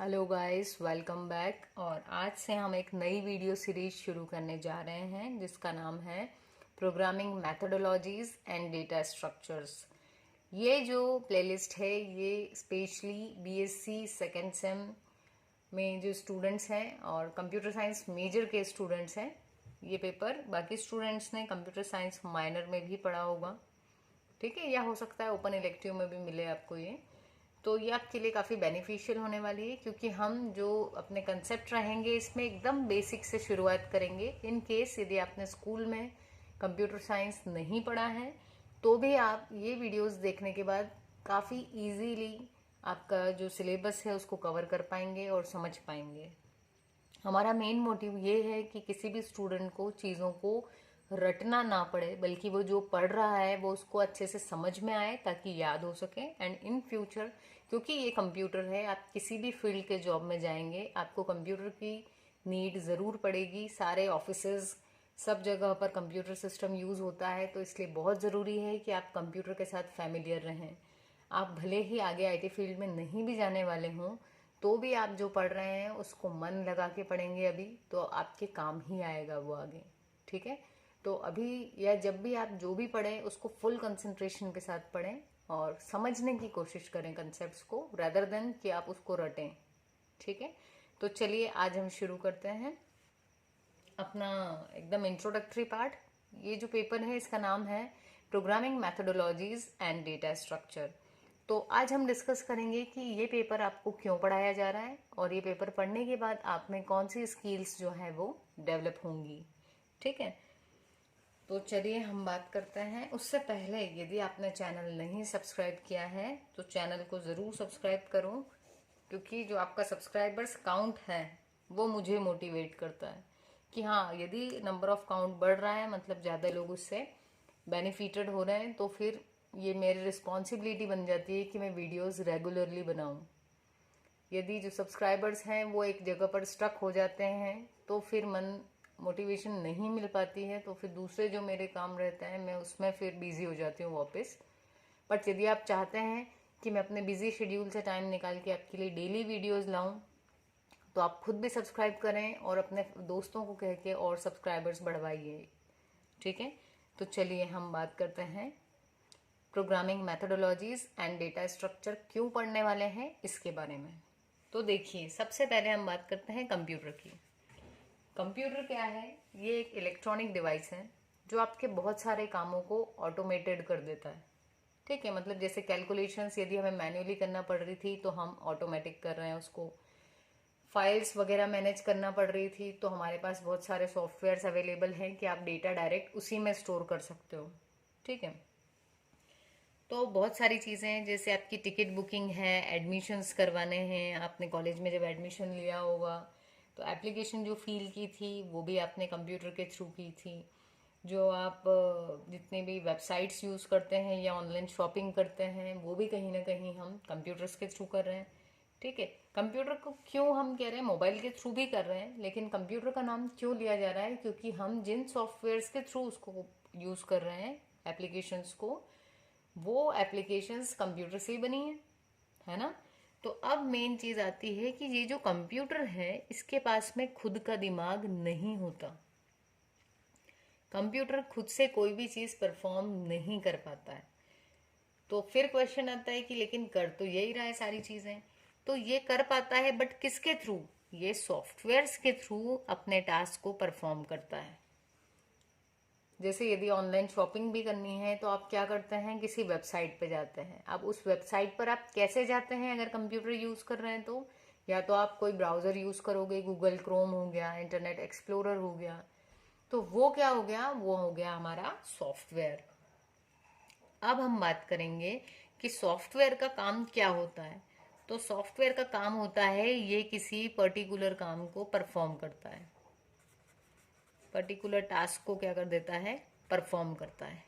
Hello guys, welcome back. और आज से हम एक नई वीडियो सीरीज शुरू करने जा रहे हैं जिसका नाम है programming methodologies and data structures. ये जो प्लेलिस्ट है ये स्पेशली बीएससी सेकेंड सेम में जो स्टूडेंट्स हैं और कंप्यूटर साइंस मेजर के स्टूडेंट्स हैं। ये पेपर बाकी स्टूडेंट्स ने कंप्यूटर साइंस माइनर में भी पढ़ा होगा, ठीक है, या हो सकता है ओपन इलेक्टिव में भी मिले आपको ये। तो ये आपके लिए काफ़ी बेनिफिशियल होने वाली है क्योंकि हम जो अपने कंसेप्ट रहेंगे इसमें एकदम बेसिक से शुरुआत करेंगे। इन केस यदि आपने स्कूल में कंप्यूटर साइंस नहीं पढ़ा है तो भी आप ये वीडियोस देखने के बाद काफ़ी इजीली आपका जो सिलेबस है उसको कवर कर पाएंगे और समझ पाएंगे। हमारा मेन मोटिव ये है कि किसी भी स्टूडेंट को चीज़ों को रटना ना पड़े, बल्कि वो जो पढ़ रहा है वो उसको अच्छे से समझ में आए ताकि याद हो सके। एंड इन फ्यूचर, क्योंकि ये कंप्यूटर है, आप किसी भी फील्ड के जॉब में जाएंगे आपको कंप्यूटर की नीड ज़रूर पड़ेगी। सारे ऑफिसेज सब जगह पर कंप्यूटर सिस्टम यूज़ होता है, तो इसलिए बहुत ज़रूरी है कि आप कंप्यूटर के साथ फैमिलियर रहें। आप भले ही आगे आईटी फील्ड में नहीं भी जाने वाले हों तो भी आप जो पढ़ रहे हैं उसको मन लगा के पढ़ेंगे अभी तो आपके काम ही आएगा वो आगे, ठीक है। तो अभी या जब भी आप जो भी पढ़ें उसको फुल कंसंट्रेशन के साथ पढ़ें और समझने की कोशिश करें कंसेप्ट्स को, रेदर देन कि आप उसको रटें, ठीक है। तो चलिए आज हम शुरू करते हैं अपना एकदम इंट्रोडक्टरी पार्ट। ये जो पेपर है इसका नाम है programming methodologies and data structure. तो आज हम डिस्कस करेंगे कि ये पेपर आपको क्यों पढ़ाया जा रहा है और ये पेपर पढ़ने के बाद आप में कौन सी स्किल्स जो है वो डेवलप होंगी, ठीक है। तो चलिए हम बात करते हैं। उससे पहले यदि आपने चैनल नहीं सब्सक्राइब किया है तो चैनल को ज़रूर सब्सक्राइब करो, क्योंकि जो आपका सब्सक्राइबर्स काउंट है वो मुझे मोटिवेट करता है कि हाँ, यदि नंबर ऑफ काउंट बढ़ रहा है मतलब ज़्यादा लोग उससे बेनिफिटेड हो रहे हैं तो फिर ये मेरी रिस्पॉन्सिबिलिटी बन जाती है कि मैं वीडियोस रेगुलरली बनाऊं। यदि जो सब्सक्राइबर्स हैं वो एक जगह पर स्टक हो जाते हैं तो फिर मोटिवेशन नहीं मिल पाती है, तो फिर दूसरे जो मेरे काम रहते हैं मैं उसमें फिर बिजी हो जाती हूँ वापस। बट यदि आप चाहते हैं कि मैं अपने बिजी शेड्यूल से टाइम निकाल के आपके लिए डेली वीडियोस लाऊं तो आप खुद भी सब्सक्राइब करें और अपने दोस्तों को कह के और सब्सक्राइबर्स बढ़वाइए, ठीक है। तो चलिए हम बात करते हैं programming methodologies and data structure क्यों पढ़ने वाले हैं इसके बारे में। तो देखिए, सबसे पहले हम बात करते हैं कंप्यूटर की। कंप्यूटर क्या है? ये एक इलेक्ट्रॉनिक डिवाइस है जो आपके बहुत सारे कामों को ऑटोमेटेड कर देता है, ठीक है। मतलब जैसे कैलकुलेशंस यदि हमें मैन्युअली करना पड़ रही थी तो हम ऑटोमेटिक कर रहे हैं उसको। फाइल्स वगैरह मैनेज करना पड़ रही थी तो हमारे पास बहुत सारे सॉफ्टवेयर्स अवेलेबल हैं कि आप डेटा डायरेक्ट उसी में स्टोर कर सकते हो, ठीक है। तो बहुत सारी चीज़ें हैं, जैसे आपकी टिकट बुकिंग है, एडमिशन्स करवाने हैं, आपने कॉलेज में जब एडमिशन लिया होगा तो एप्लीकेशन जो फील की थी वो भी आपने कंप्यूटर के थ्रू की थी। जो आप जितने भी वेबसाइट्स यूज़ करते हैं या ऑनलाइन शॉपिंग करते हैं वो भी कहीं ना कहीं हम कंप्यूटर्स के थ्रू कर रहे हैं, ठीक है। कंप्यूटर को क्यों हम कह रहे हैं, मोबाइल के थ्रू भी कर रहे हैं, लेकिन कंप्यूटर का नाम क्यों लिया जा रहा है, क्योंकि हम जिन सॉफ्टवेयर्स के थ्रू उसको यूज़ कर रहे हैं एप्लीकेशंस को, वो एप्लीकेशंस कंप्यूटर से ही बनी है ना। तो अब मेन चीज आती है कि ये जो कंप्यूटर है इसके पास में खुद का दिमाग नहीं होता। कंप्यूटर खुद से कोई भी चीज परफॉर्म नहीं कर पाता है। तो फिर क्वेश्चन आता है कि लेकिन कर तो यही रहा है सारी चीजें। तो ये कर पाता है बट किसके थ्रू? ये सॉफ्टवेयर्स के थ्रू अपने टास्क को परफॉर्म करता है। जैसे यदि ऑनलाइन शॉपिंग भी करनी है तो आप क्या करते हैं, किसी वेबसाइट पे जाते हैं। अब उस वेबसाइट पर आप कैसे जाते हैं अगर कंप्यूटर यूज कर रहे हैं तो या तो आप कोई ब्राउजर यूज करोगे, गूगल क्रोम हो गया, इंटरनेट एक्सप्लोरर हो गया, तो वो क्या हो गया, वो हो गया हमारा सॉफ्टवेयर। अब हम बात करेंगे कि सॉफ्टवेयर का काम क्या होता है। तो सॉफ्टवेयर का काम होता है ये किसी पर्टिकुलर काम को परफॉर्म करता है, पर्टिकुलर टास्क को क्या कर देता है, परफॉर्म करता है।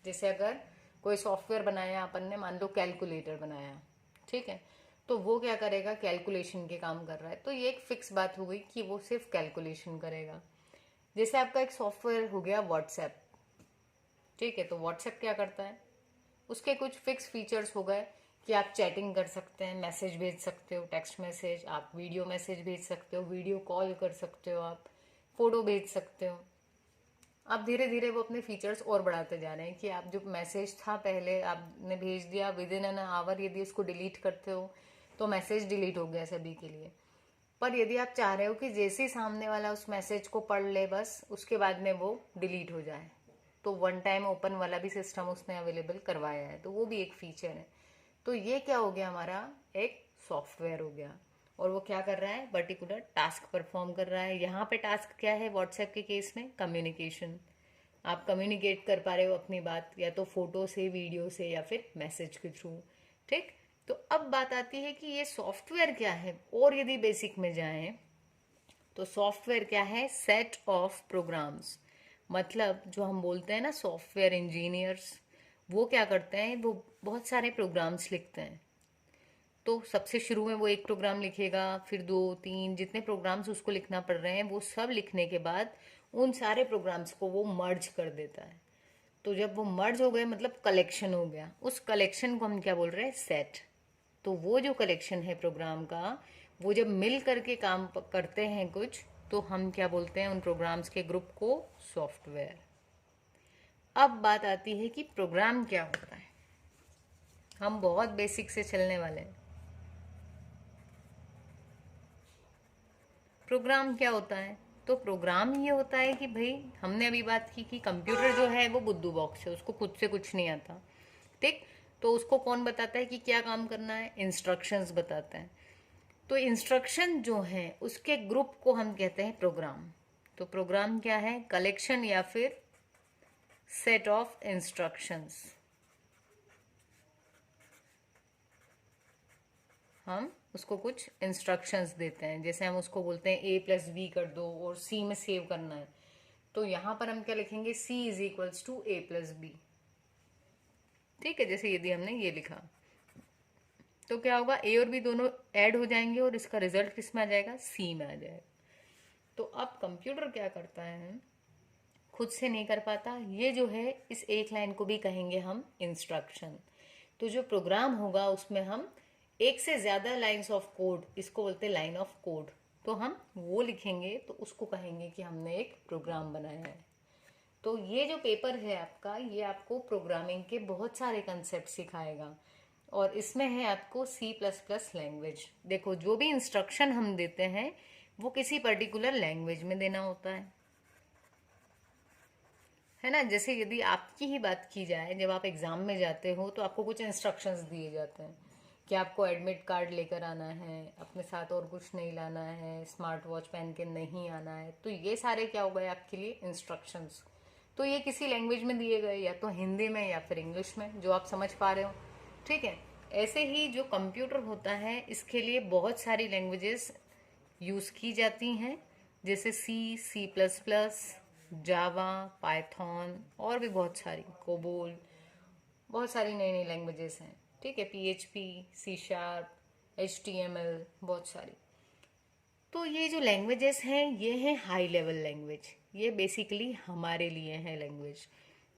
जैसे अगर कोई सॉफ्टवेयर बनाया अपन ने, मान लो कैलकुलेटर बनाया, ठीक है, तो वो क्या करेगा, कैलकुलेशन के काम कर रहा है, तो ये एक फिक्स बात हो गई कि वो सिर्फ कैलकुलेशन करेगा। जैसे आपका एक सॉफ्टवेयर हो गया व्हाट्सएप, ठीक है, तो व्हाट्सएप क्या करता है, उसके कुछ फिक्स फीचर्स हो गए कि आप चैटिंग कर सकते हैं, मैसेज भेज सकते हो, टेक्स्ट मैसेज, आप वीडियो मैसेज भेज सकते हो, वीडियो कॉल कर सकते हो, आप फोटो भेज सकते हो। अब धीरे धीरे वो अपने फीचर्स और बढ़ाते जा रहे हैं कि आप जो मैसेज था पहले आपने भेज दिया, विद इन एन आवर यदि उसको डिलीट करते हो तो मैसेज डिलीट हो गया सभी के लिए। पर यदि आप चाह रहे हो कि जैसे ही सामने वाला उस मैसेज को पढ़ ले बस उसके बाद में वो डिलीट हो जाए, तो वन टाइम ओपन वाला भी सिस्टम उसने अवेलेबल करवाया है, तो वो भी एक फीचर है। तो ये क्या हो गया, हमारा एक सॉफ्टवेयर हो गया, और वो क्या कर रहा है, पर्टिकुलर टास्क परफॉर्म कर रहा है। यहाँ पे टास्क क्या है व्हाट्सएप के केस में, कम्युनिकेशन। आप कम्युनिकेट कर पा रहे हो अपनी बात, या तो फोटो से, वीडियो से, या फिर मैसेज के थ्रू। ठीक, तो अब बात आती है कि ये सॉफ्टवेयर क्या है, और यदि बेसिक में जाएं तो सॉफ्टवेयर क्या है, सेट ऑफ प्रोग्राम्स। मतलब जो हम बोलते हैं ना सॉफ्टवेयर इंजीनियर्स, वो क्या करते हैं, वो बहुत सारे प्रोग्राम्स लिखते हैं। तो सबसे शुरू में वो एक प्रोग्राम लिखेगा, फिर दो तीन जितने प्रोग्राम्स उसको लिखना पड़ रहे हैं वो सब लिखने के बाद उन सारे प्रोग्राम्स को वो मर्ज कर देता है। तो जब वो मर्ज हो गए मतलब कलेक्शन हो गया, उस कलेक्शन को हम क्या बोल रहे हैं, सेट। तो वो जो कलेक्शन है प्रोग्राम का, वो जब मिल करके काम करते हैं कुछ, तो हम क्या बोलते हैं उन प्रोग्राम्स के ग्रुप को, सॉफ्टवेयर। अब बात आती है कि प्रोग्राम क्या होता है। हम बहुत बेसिक से चलने वाले हैं। प्रोग्राम क्या होता है, तो प्रोग्राम ये होता है कि भाई हमने अभी बात की कि कंप्यूटर जो है वो बुद्धू बॉक्स है, उसको खुद से कुछ नहीं आता। ठीक, तो उसको कौन बताता है कि क्या काम करना है, इंस्ट्रक्शंस बताता है। तो इंस्ट्रक्शन जो है उसके ग्रुप को हम कहते हैं प्रोग्राम। तो प्रोग्राम क्या है, कलेक्शन या फिर सेट ऑफ इंस्ट्रक्शंस। हम उसको कुछ इंस्ट्रक्शंस देते हैं, जैसे हम उसको बोलते हैं a+b कर दो और c में सेव करना है, तो यहां पर हम क्या लिखेंगे, c = a+b। ठीक है, जैसे यदि हमने ये लिखा तो क्या होगा, a और b दोनों ऐड हो जाएंगे और इसका रिजल्ट किस में आ जाएगा, c में आ जाएगा। तो अब कंप्यूटर क्या करता है, खुद से नहीं कर पाता, ये जो है इस एक लाइन को भी कहेंगे हम इंस्ट्रक्शन। तो जो प्रोग्राम होगा उसमें हम एक से ज्यादा लाइंस ऑफ कोड, इसको बोलते हैं लाइन ऑफ कोड, तो हम वो लिखेंगे तो उसको कहेंगे कि हमने एक प्रोग्राम बनाया है। तो ये जो पेपर है आपका, ये आपको प्रोग्रामिंग के बहुत सारे कंसेप्ट सिखाएगा, और इसमें है आपको C++ लैंग्वेज। देखो जो भी इंस्ट्रक्शन हम देते हैं वो किसी पर्टिकुलर लैंग्वेज में देना होता है ना। जैसे यदि आपकी ही बात की जाए, जब आप एग्जाम में जाते हो तो आपको कुछ इंस्ट्रक्शंस दिए जाते हैं कि आपको एडमिट कार्ड लेकर आना है, अपने साथ और कुछ नहीं लाना है, स्मार्ट वॉच पहन के नहीं आना है। तो ये सारे क्या हो गए आपके लिए इंस्ट्रक्शंस। तो ये किसी लैंग्वेज में दिए गए, या तो हिंदी में या फिर इंग्लिश में, जो आप समझ पा रहे हो। ठीक है, ऐसे ही जो कंप्यूटर होता है इसके लिए बहुत सारी लैंग्वेजेस यूज़ की जाती हैं, जैसे C++, जावा, पाइथन, और भी बहुत सारी, कोबोल, बहुत सारी नई नई लैंग्वेजेस हैं। ठीक है, PHP, C#, HTML, बहुत सारी। तो ये जो लैंग्वेजेस हैं ये हैं हाई लेवल लैंग्वेज, ये बेसिकली हमारे लिए है लैंग्वेज।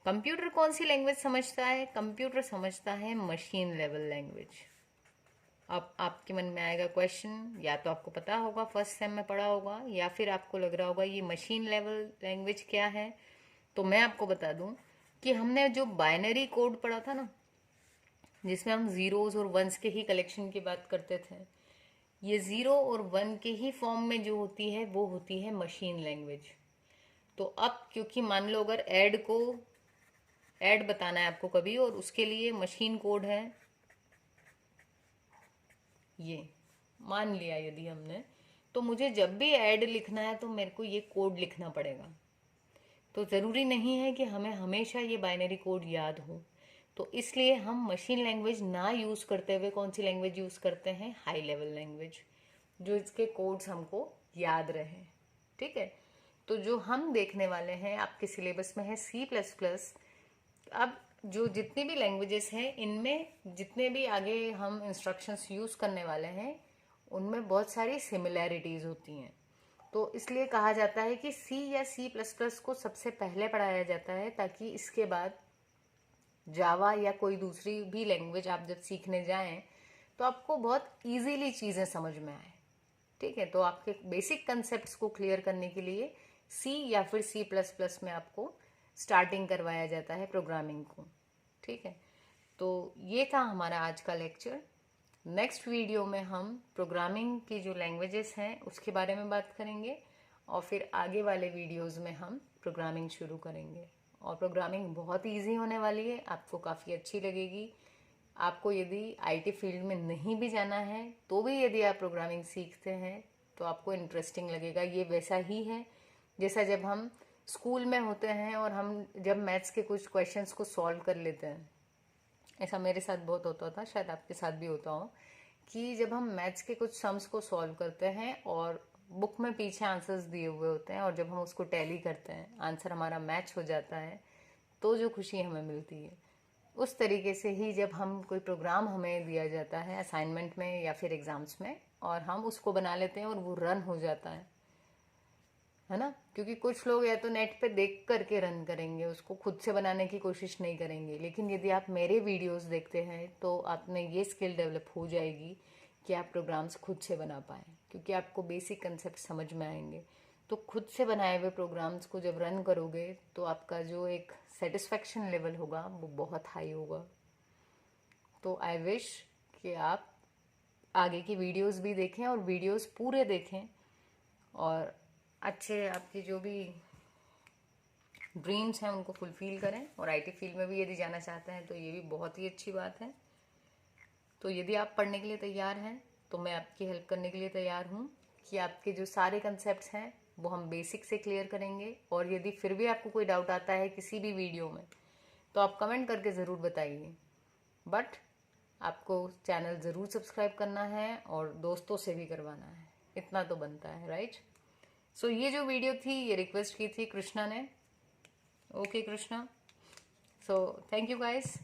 कंप्यूटर कौन सी लैंग्वेज समझता है, कंप्यूटर समझता है मशीन लेवल लैंग्वेज। अब आपके मन में आएगा क्वेश्चन, या तो आपको पता होगा फर्स्ट सेम में पढ़ा होगा, या फिर आपको लग रहा होगा ये मशीन लेवल लैंग्वेज क्या है। तो मैं आपको बता दूं कि हमने जो बाइनरी कोड पढ़ा था ना, जिसमें हम जीरोज और वंस के ही कलेक्शन की बात करते थे, ये जीरो और वन के ही फॉर्म में जो होती है वो होती है मशीन लैंग्वेज। तो अब क्योंकि मान लो अगर ऐड बताना है आपको कभी, और उसके लिए मशीन कोड है ये, मान लिया यदि हमने, तो मुझे जब भी ऐड लिखना है तो मेरे को ये कोड लिखना पड़ेगा। तो ज़रूरी नहीं है कि हमें हमेशा ये बाइनरी कोड याद हो। तो इसलिए हम मशीन लैंग्वेज ना यूज़ करते हुए कौन सी लैंग्वेज यूज़ करते हैं, हाई लेवल लैंग्वेज, जो इसके कोड्स हमको याद रहे। ठीक है, तो जो हम देखने वाले हैं आपके सिलेबस में है C++। अब जो जितनी भी लैंग्वेजेस हैं इनमें जितने भी आगे हम इंस्ट्रक्शंस यूज़ करने वाले हैं उनमें बहुत सारी सिमिलैरिटीज़ होती हैं। तो इसलिए कहा जाता है कि C या C++ को सबसे पहले पढ़ाया जाता है, ताकि इसके बाद जावा या कोई दूसरी भी लैंग्वेज आप जब सीखने जाएं तो आपको बहुत इजीली चीज़ें समझ में आए। ठीक है, तो आपके बेसिक कंसेप्ट्स को क्लियर करने के लिए सी या फिर C++ में आपको स्टार्टिंग करवाया जाता है प्रोग्रामिंग को। ठीक है, तो ये था हमारा आज का लेक्चर। नेक्स्ट वीडियो में हम प्रोग्रामिंग की जो लैंग्वेजेस हैं उसके बारे में बात करेंगे और फिर आगे वाले वीडियोस में हम प्रोग्रामिंग शुरू करेंगे। और प्रोग्रामिंग बहुत इजी होने वाली है, आपको काफ़ी अच्छी लगेगी। आपको यदि आईटी फील्ड में नहीं भी जाना है तो भी यदि आप प्रोग्रामिंग सीखते हैं तो आपको इंटरेस्टिंग लगेगा। ये वैसा ही है जैसा जब हम स्कूल में होते हैं और हम जब मैथ्स के कुछ क्वेश्चंस को सॉल्व कर लेते हैं। ऐसा मेरे साथ बहुत होता था, शायद आपके साथ भी होता हो, कि जब हम मैथ्स के कुछ सम्स को सॉल्व करते हैं और बुक में पीछे आंसर्स दिए हुए होते हैं और जब हम उसको टैली करते हैं, आंसर हमारा मैच हो जाता है, तो जो खुशी हमें मिलती है, उस तरीके से ही जब हम कोई प्रोग्राम हमें दिया जाता है असाइनमेंट में या फिर एग्जाम्स में और हम उसको बना लेते हैं और वो रन हो जाता है ना। क्योंकि कुछ लोग या तो नेट पे देख करके रन करेंगे, उसको खुद से बनाने की कोशिश नहीं करेंगे, लेकिन यदि आप मेरे वीडियोस देखते हैं तो आप में ये स्किल डेवलप हो जाएगी कि आप प्रोग्राम्स खुद से बना पाएँ, क्योंकि आपको बेसिक कंसेप्ट समझ में आएंगे। तो खुद से बनाए हुए प्रोग्राम्स को जब रन करोगे तो आपका जो एक सेटिस्फेक्शन लेवल होगा वो बहुत हाई होगा। तो आई विश कि आप आगे की वीडियोस भी देखें और वीडियोस पूरे देखें और अच्छे आपकी जो भी ड्रीम्स हैं उनको फुलफिल करें। और आईटी फील्ड में भी यदि जाना चाहते हैं तो ये भी बहुत ही अच्छी बात है। तो यदि आप पढ़ने के लिए तैयार हैं तो मैं आपकी हेल्प करने के लिए तैयार हूँ कि आपके जो सारे कंसेप्ट्स हैं वो हम बेसिक से क्लियर करेंगे। और यदि फिर भी आपको कोई डाउट आता है किसी भी वीडियो में तो आप कमेंट करके ज़रूर बताइए। बट आपको चैनल ज़रूर सब्सक्राइब करना है और दोस्तों से भी करवाना है, इतना तो बनता है, राइट। सो ये जो वीडियो थी ये रिक्वेस्ट की थी कृष्णा ने। Okay Krishna, so thank you guys.